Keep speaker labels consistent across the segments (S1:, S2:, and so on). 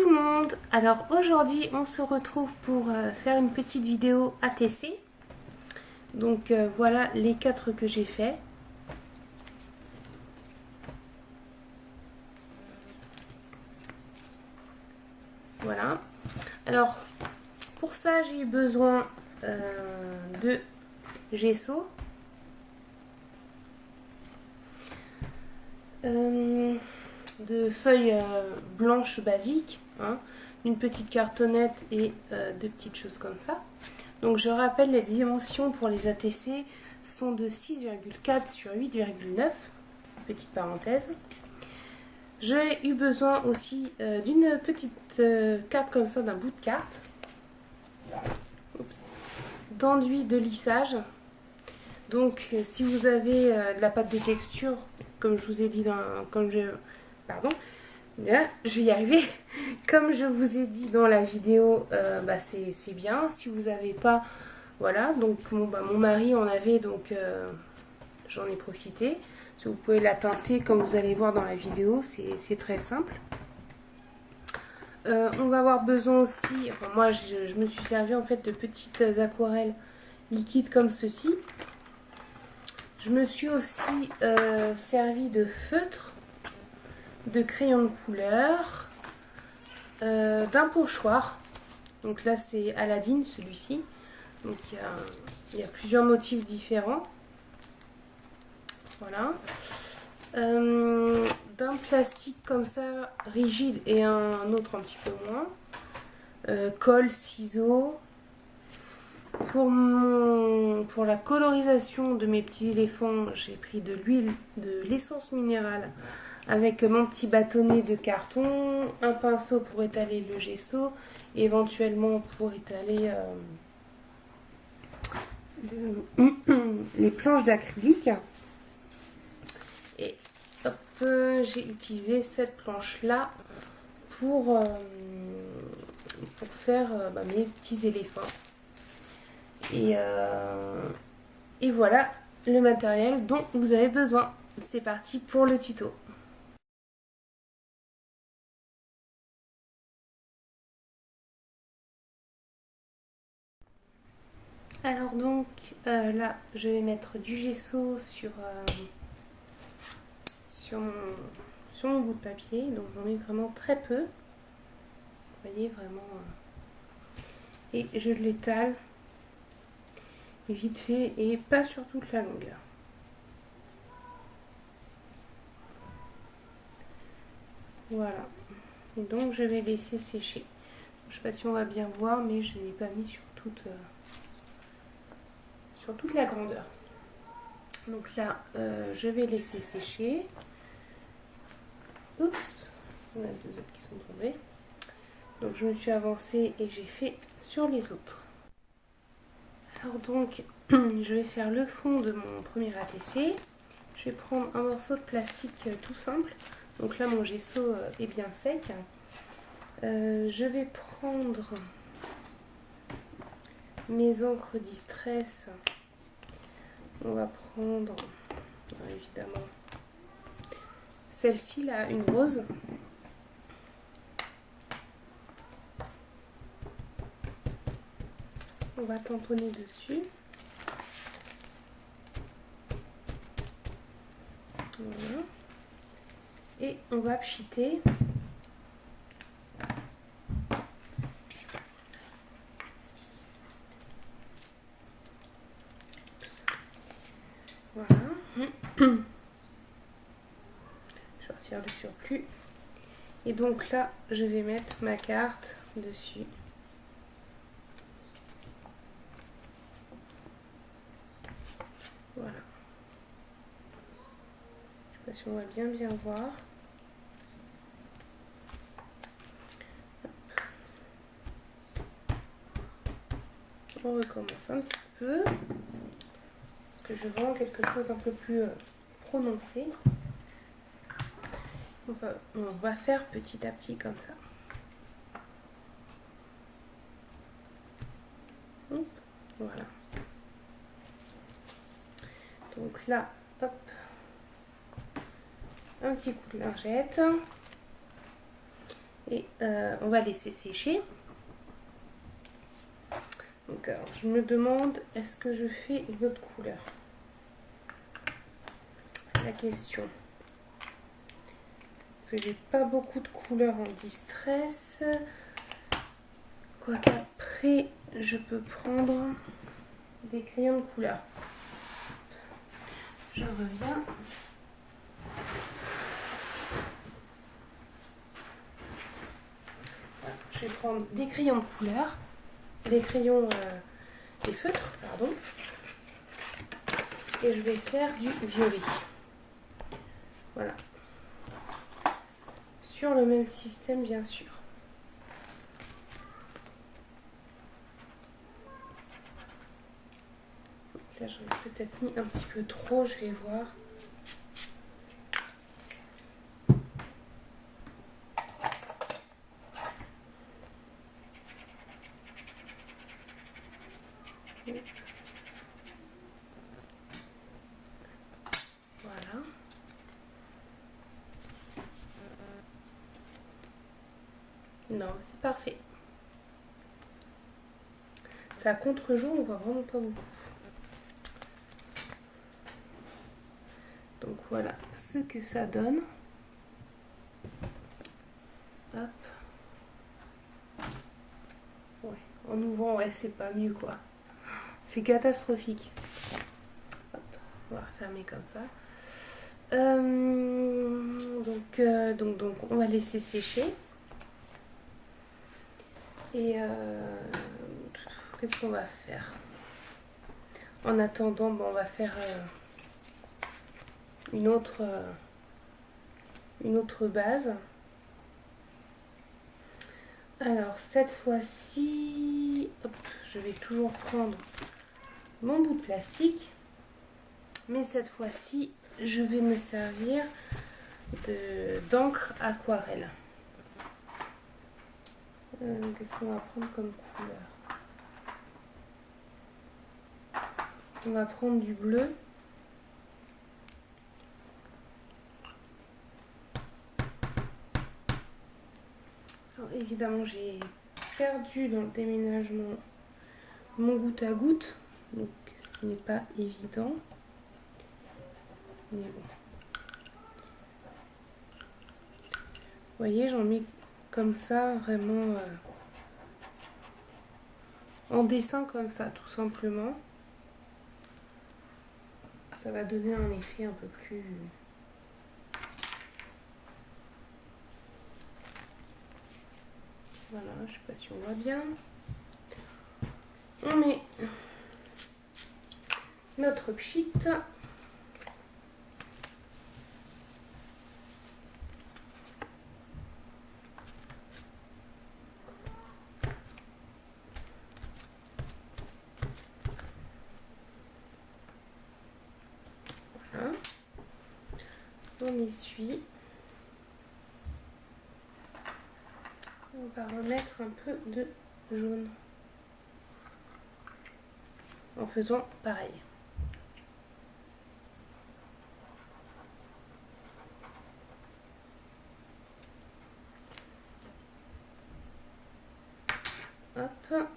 S1: tout le monde. Alors aujourd'hui on se retrouve pour faire une petite vidéo ATC. Donc voilà les 4 que j'ai fait. Voilà. Alors pour ça j'ai eu besoin de gesso. De feuilles blanches basiques, hein, une petite cartonnette et de petites choses comme ça. Donc je rappelle, les dimensions pour les ATC sont de 6,4 sur 8,9, petite parenthèse. J'ai eu besoin aussi d'une petite carte comme ça, d'un bout de carte, d'enduit de lissage. Donc si vous avez de la pâte de texture, comme je vous ai dit pardon, là, je vais y arriver. Comme je vous ai dit dans la vidéo, c'est bien. Si vous n'avez pas, voilà. Donc mon mari en avait, donc j'en ai profité. Si vous pouvez la teinter comme vous allez voir dans la vidéo, c'est très simple. On va avoir besoin aussi, enfin, moi je me suis servi en fait de petites aquarelles liquides comme ceci. Je me suis aussi servi de feutre, de crayon de couleur, d'un pochoir. Donc là c'est Aladdin celui-ci. Donc il y a plusieurs motifs différents. Voilà. D'un plastique comme ça rigide et un autre un petit peu moins. Colle, ciseaux. Pour la colorisation de mes petits éléphants, j'ai pris de l'huile, de l'essence minérale avec mon petit bâtonnet de carton, un pinceau pour étaler le gesso, et éventuellement pour étaler les planches d'acrylique. Et hop, j'ai utilisé cette planche là pour faire mes petits éléphants. Et voilà le matériel dont vous avez besoin. C'est parti pour le tuto. Alors donc là je vais mettre du gesso sur mon bout de papier. Donc j'en ai vraiment très peu. Vous voyez vraiment. Et je l'étale vite fait et pas sur toute la longueur. Voilà. Et donc je vais laisser sécher. Je sais pas si on va bien voir, mais je ne l'ai pas mis sur toute la grandeur. Donc là, je vais laisser sécher. Oups, on a 2 autres qui sont tombés. Donc je me suis avancée et j'ai fait sur les autres. Alors donc, je vais faire le fond de mon premier ATC. Je vais prendre un morceau de plastique tout simple. Donc là, mon gesso est bien sec. Je vais prendre mes encres Distress. On va prendre, évidemment, celle-ci là, une rose. On va tamponner dessus. Voilà. Et on va pchiter. Voilà. Je retire le surplus. Et donc là, je vais mettre ma carte dessus. Voilà. Je sais pas si on va bien voir. On recommence un petit peu. Parce que je veux vraiment quelque chose d'un peu plus prononcé. On va faire petit à petit comme ça. Hop, voilà. Donc là, hop, un petit coup de lingette. Et on va laisser sécher. Donc alors, je me demande, est-ce que je fais une autre couleur? La question. Parce que j'ai pas beaucoup de couleurs en distress. Quoique après, je peux prendre des crayons de couleur. Je reviens. Voilà, je vais prendre des crayons de couleur, des crayons, des feutres, pardon. Et je vais faire du violet. Voilà. Sur le même système, bien sûr. Là, j'en ai peut-être mis un petit peu trop, je vais voir. Voilà. Non, c'est parfait. C'est à contre-jour, on voit vraiment pas beaucoup. Donc voilà ce que ça donne. Hop. Ouais, en ouvrant, ouais, c'est pas mieux quoi. C'est catastrophique. Hop, on va refermer comme ça. Donc, on va laisser sécher. Et qu'est-ce qu'on va faire? En attendant, bon, on va faire une autre base. Alors cette fois-ci, je vais toujours prendre mon bout de plastique, mais cette fois-ci, je vais me servir d'encre aquarelle. Qu'est-ce qu'on va prendre comme couleur? On va prendre du bleu. Alors, évidemment, j'ai perdu dans le déménagement mon goutte à goutte, donc ce qui n'est pas évident. Mais bon. Vous voyez, j'en mets comme ça, vraiment en dessin comme ça, tout simplement. Ça va donner un effet un peu plus... Voilà, je sais pas si on voit bien. On met notre pchit. Voilà. On essuie. On va remettre un peu de jaune en faisant pareil. Hop.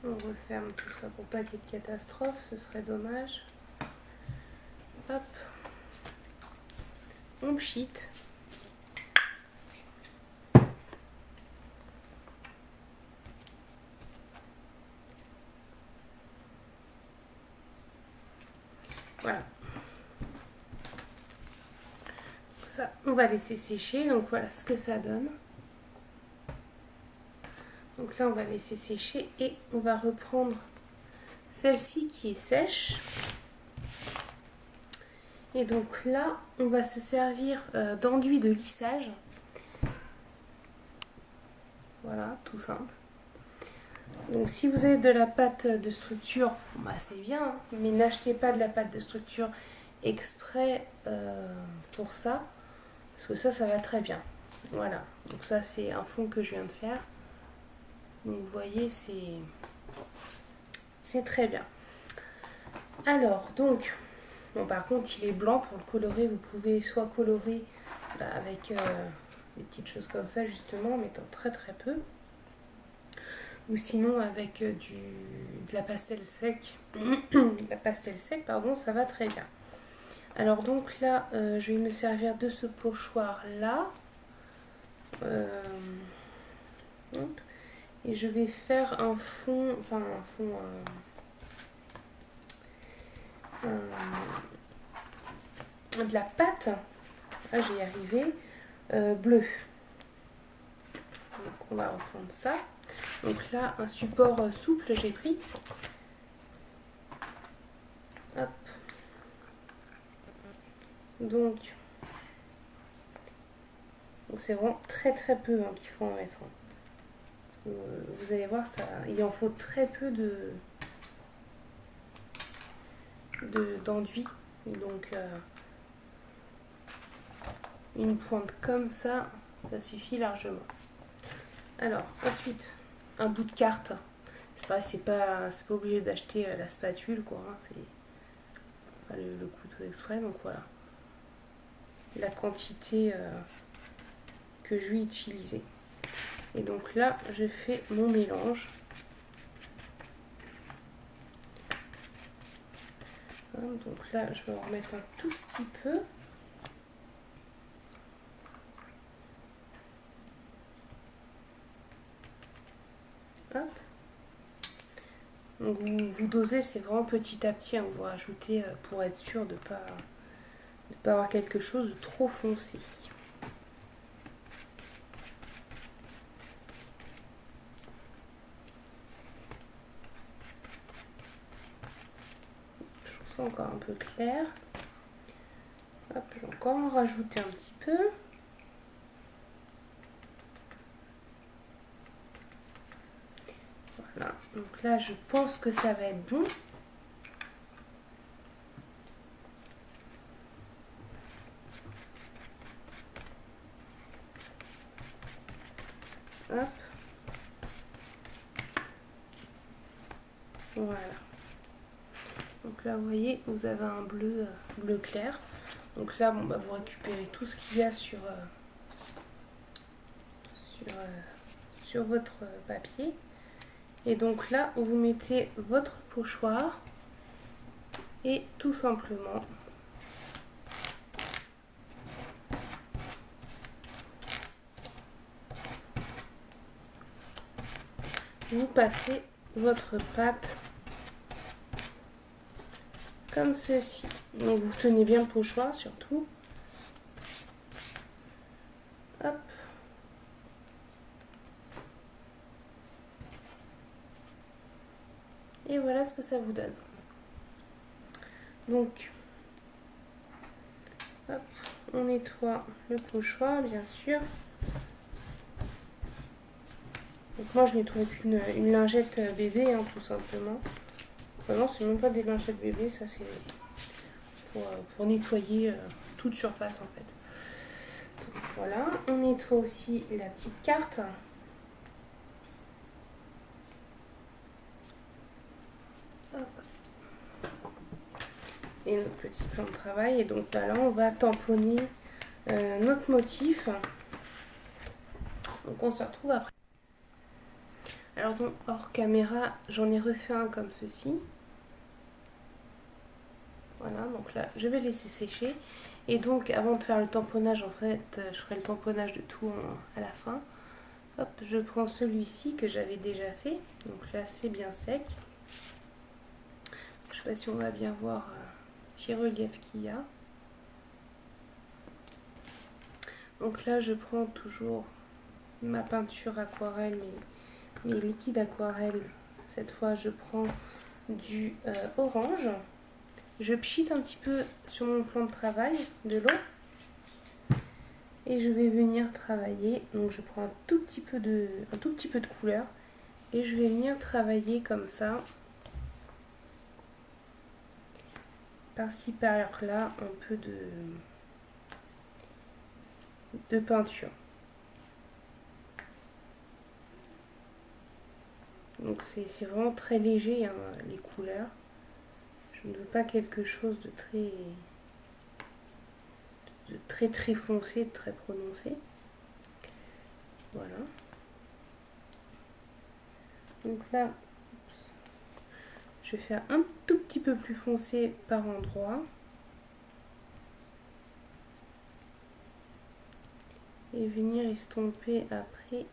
S1: On referme tout ça pour pas qu'il y ait de catastrophe, ce serait dommage. Hop. On pchit. Voilà. Ça, on va laisser sécher. Donc voilà ce que ça donne. Donc là, on va laisser sécher et on va reprendre celle-ci qui est sèche. Et donc là, on va se servir d'enduit de lissage. Voilà, tout simple. Donc si vous avez de la pâte de structure, bah, c'est bien, hein, mais n'achetez pas de la pâte de structure exprès pour ça, parce que ça va très bien. Voilà, donc ça c'est un fond que je viens de faire. Donc vous voyez, c'est très bien. Alors, donc, bon, par contre il est blanc, pour le colorer, vous pouvez soit colorer avec des petites choses comme ça justement, en mettant très très peu. Ou sinon avec de la pastel sec, la pastel sec pardon, ça va très bien. Alors donc là, je vais me servir de ce pochoir là. Et je vais faire un fond, enfin un fond, de la pâte. Là, j'ai y arrivé. Bleu. Donc on va reprendre ça. Donc là, un support souple, j'ai pris. Hop. Donc c'est vraiment très très peu qu'il faut en mettre. Vous allez voir, ça, il en faut très peu d'enduit. Donc une pointe comme ça suffit largement. Alors ensuite, un bout de carte. C'est pas obligé d'acheter la spatule quoi. C'est le couteau exprès. Donc voilà, la quantité que je vais utiliser. Et donc là, je fais mon mélange. Donc là, je vais en remettre un tout petit peu. Hop. Donc vous dosez, c'est vraiment petit à petit. Vous rajoutez pour être sûr de ne pas avoir quelque chose de trop foncé. Je trouve ça encore un peu clair. Hop, je vais encore en rajouter un petit peu. Voilà, donc là je pense que ça va être bon. Hop. Voilà. Donc là vous voyez, vous avez un bleu clair. Donc là bon, vous récupérez tout ce qu'il y a sur votre papier. Et donc là, vous mettez votre pochoir et tout simplement vous passez votre pâte comme ceci. Donc vous tenez bien le pochoir surtout. Hop. Et voilà ce que ça vous donne. Donc, hop, on nettoie le pochoir, bien sûr. Donc moi, je nettoie avec une lingette bébé, tout simplement. Enfin, non, c'est même pas des lingettes bébé, ça c'est pour nettoyer toute surface, en fait. Donc, voilà, on nettoie aussi la petite carte. Et notre petit plan de travail. Et donc là, on va tamponner notre motif. Donc on se retrouve après. Alors donc hors caméra, j'en ai refait un comme ceci. Voilà, donc là je vais laisser sécher. Et donc avant de faire le tamponnage, en fait, je ferai le tamponnage de tout à la fin. Hop, je prends celui-ci que j'avais déjà fait. Donc là c'est bien sec. Je sais pas si on va bien voir le petit relief qu'il y a. Donc là je prends toujours ma peinture aquarelle, mes liquides aquarelle. Cette fois je prends du orange. Je pchite un petit peu sur mon plan de travail de l'eau. Et je vais venir travailler. Donc je prends un tout petit peu de couleur. Et je vais venir travailler comme ça. Par-ci par-là un peu de peinture. Donc c'est vraiment très léger les couleurs. Je ne veux pas quelque chose de de très très foncé, de très prononcé. Voilà. Donc là, je vais faire un tout petit peu plus foncé par endroit. Et venir estomper après.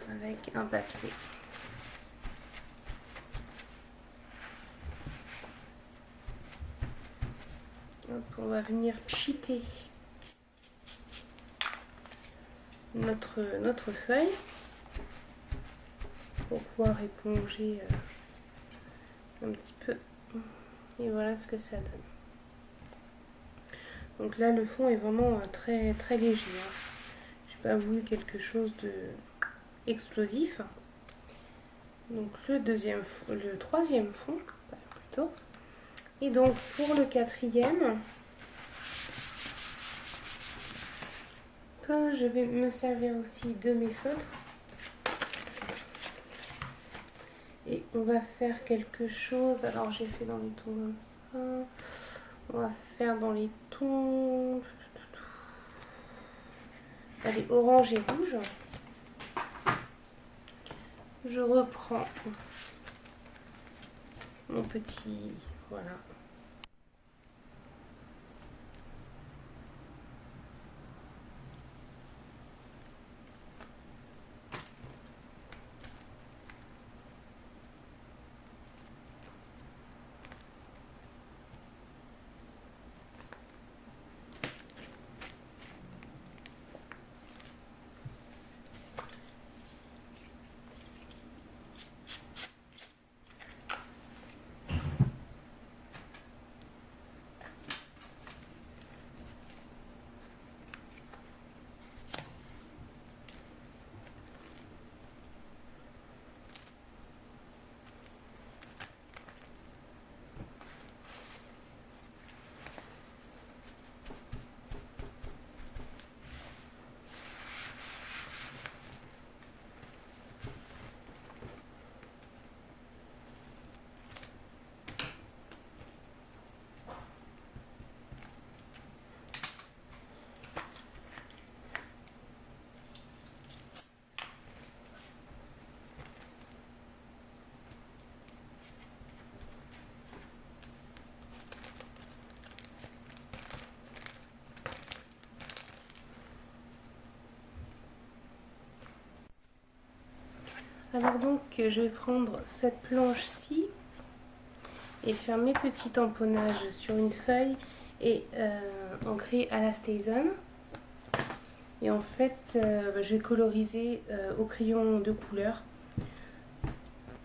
S1: Avec un papier. Hop, on va venir pchiter notre feuille pour pouvoir éponger un petit peu. Et voilà ce que ça donne. Donc là, le fond est vraiment très très léger. Hein. Je n'ai pas voulu quelque chose de explosif. Donc le troisième fond, plutôt. Et donc pour le quatrième, je vais me servir aussi de mes feutres. Et on va faire quelque chose. Alors j'ai fait dans les tons comme ça. On va faire dans les tons. Allez, orange et rouge. Je reprends mon petit. Voilà. Alors donc je vais prendre cette planche-ci et faire mes petits tamponnages sur une feuille et ancrer à la StazOn. Et en fait, je vais coloriser au crayon de couleur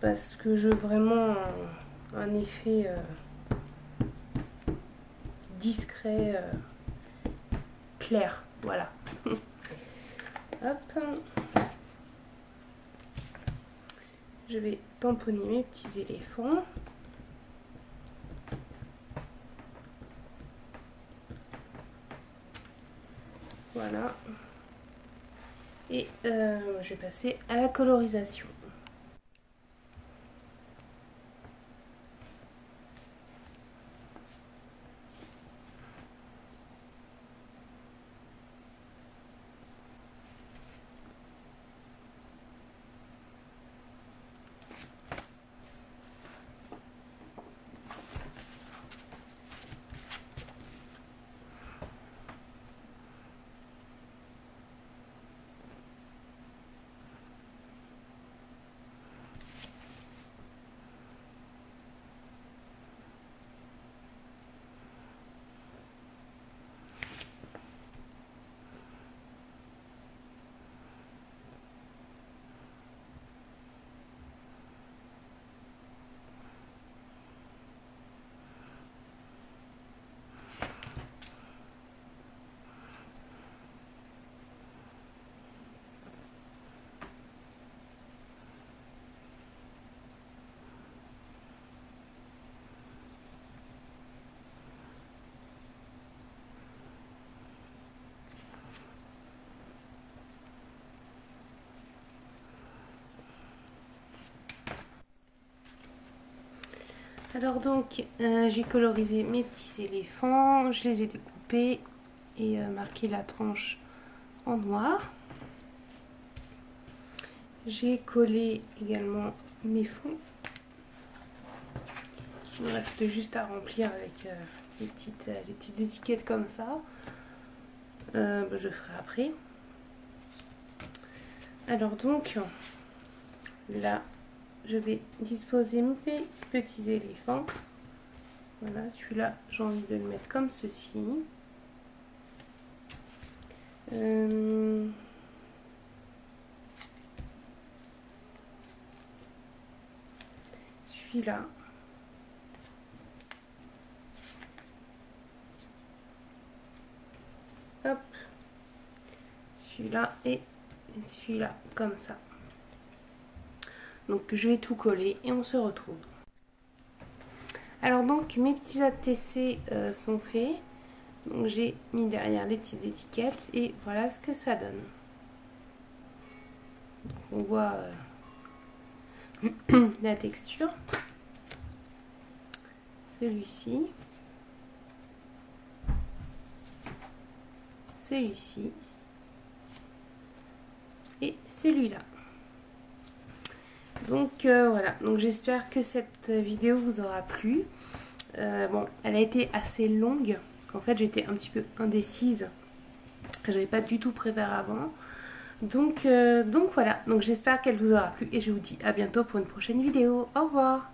S1: parce que je veux vraiment un effet discret, clair. Voilà. Hop. Je vais tamponner mes petits éléphants. Voilà. Et je vais passer à la colorisation. Alors donc, j'ai colorisé mes petits éléphants, je les ai découpés et marqué la tranche en noir. J'ai collé également mes fonds. Il me reste juste à remplir avec les petites étiquettes comme ça. Je ferai après. Alors donc, là, je vais disposer mes petits éléphants. Voilà, celui-là, j'ai envie de le mettre comme ceci. Celui-là. Hop. Celui-là et celui-là, comme ça. Donc je vais tout coller et on se retrouve. Alors donc mes petits ATC sont faits. Donc j'ai mis derrière les petites étiquettes et voilà ce que ça donne. Donc, on voit la texture. Celui-ci. Celui-ci. Et celui-là. Donc voilà, donc j'espère que cette vidéo vous aura plu. Bon, elle a été assez longue parce qu'en fait j'étais un petit peu indécise. J'avais pas du tout préparé avant. Donc voilà, donc j'espère qu'elle vous aura plu et je vous dis à bientôt pour une prochaine vidéo. Au revoir.